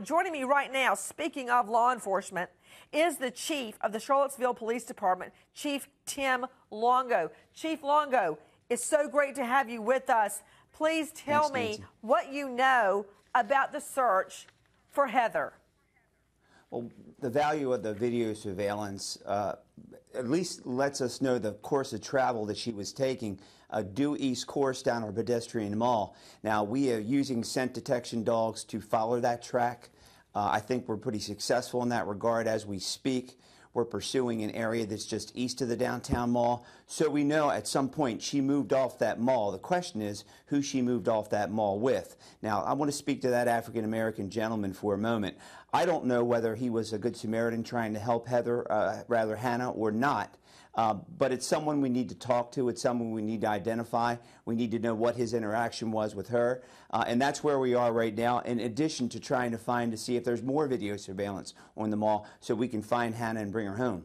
joining me right now, speaking of law enforcement, is the chief of the Charlottesville Police Department, Chief Tim Longo. Chief Longo, it's so great to have you with us. Please tell me what you know about the search for Heather. Well, the value of the video surveillance at least lets us know the course of travel that she was taking, a due east course down our pedestrian mall. Now, we are using scent detection dogs to follow that track. I think we're pretty successful in that regard as we speak. We're pursuing an area that's just east of the downtown mall. So we know at some point she moved off that mall. The question is who she moved off that mall with. Now, I want to speak to that African-American gentleman for a moment. I don't know whether he was a good Samaritan trying to help Hannah, or not. But it's someone we need to talk to. It's someone we need to identify. We need to know what his interaction was with her. And that's where we are right now, in addition to trying to see if there's more video surveillance on the mall so we can find Hannah and bring her home.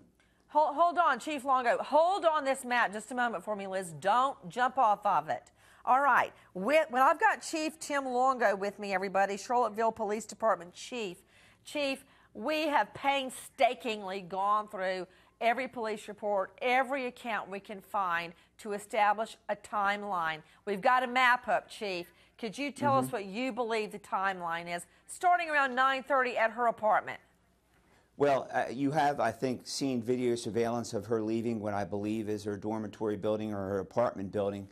Hold on, Chief Longo. Hold on this map just a moment for me, Liz. Don't jump off of it. All right. When I've got Chief Tim Longo with me, everybody, Charlottesville Police Department Chief. Chief, we have painstakingly gone through every police report, every account we can find to establish a timeline. We've got a map up, Chief. Could you tell us what you believe the timeline is, starting around 9:30 at her apartment? Well, you have, I think, seen video surveillance of her leaving what I believe is her dormitory building or her apartment building.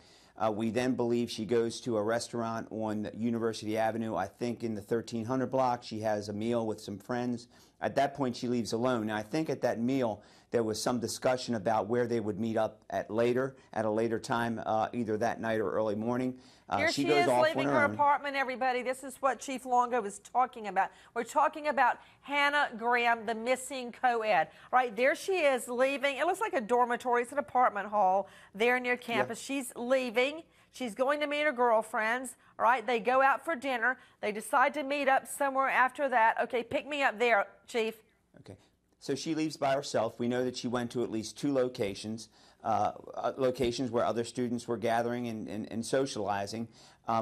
We then believe she goes to a restaurant on University Avenue, I think in the 1300 block. She has a meal with some friends. At that point, she leaves alone. Now, I think at that meal, there was some discussion about where they would meet up at a later time, either that night or early morning. Here she is leaving her apartment, everybody. This is what Chief Longo was talking about. We're talking about Hannah Graham, the missing co-ed. Right, there she is leaving. It looks like a dormitory. It's an apartment hall there near campus. Yeah. She's leaving. She's going to meet her girlfriends. All right, they go out for dinner. They decide to meet up somewhere after that. Okay, pick me up there, Chief. Okay. So she leaves by herself. We know that she went to at least 2 locations, locations where other students were gathering and socializing.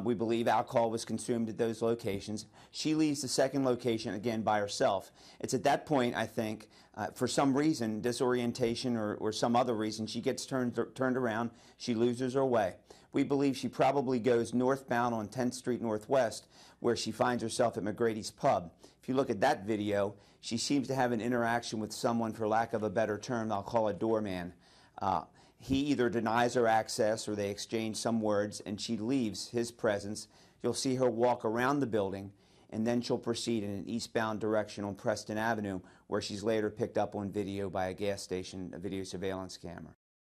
We believe alcohol was consumed at those locations. She leaves the second location, again, by herself. It's at that point, I think, for some reason, disorientation or some other reason, she gets turned around. She loses her way. We believe she probably goes northbound on 10th Street Northwest, where she finds herself at McGrady's Pub. If you look at that video, she seems to have an interaction with someone, for lack of a better term, I'll call a doorman. He either denies her access or they exchange some words, and she leaves his presence. You'll see her walk around the building, and then she'll proceed in an eastbound direction on Preston Avenue, where she's later picked up on video by a gas station, a video surveillance camera.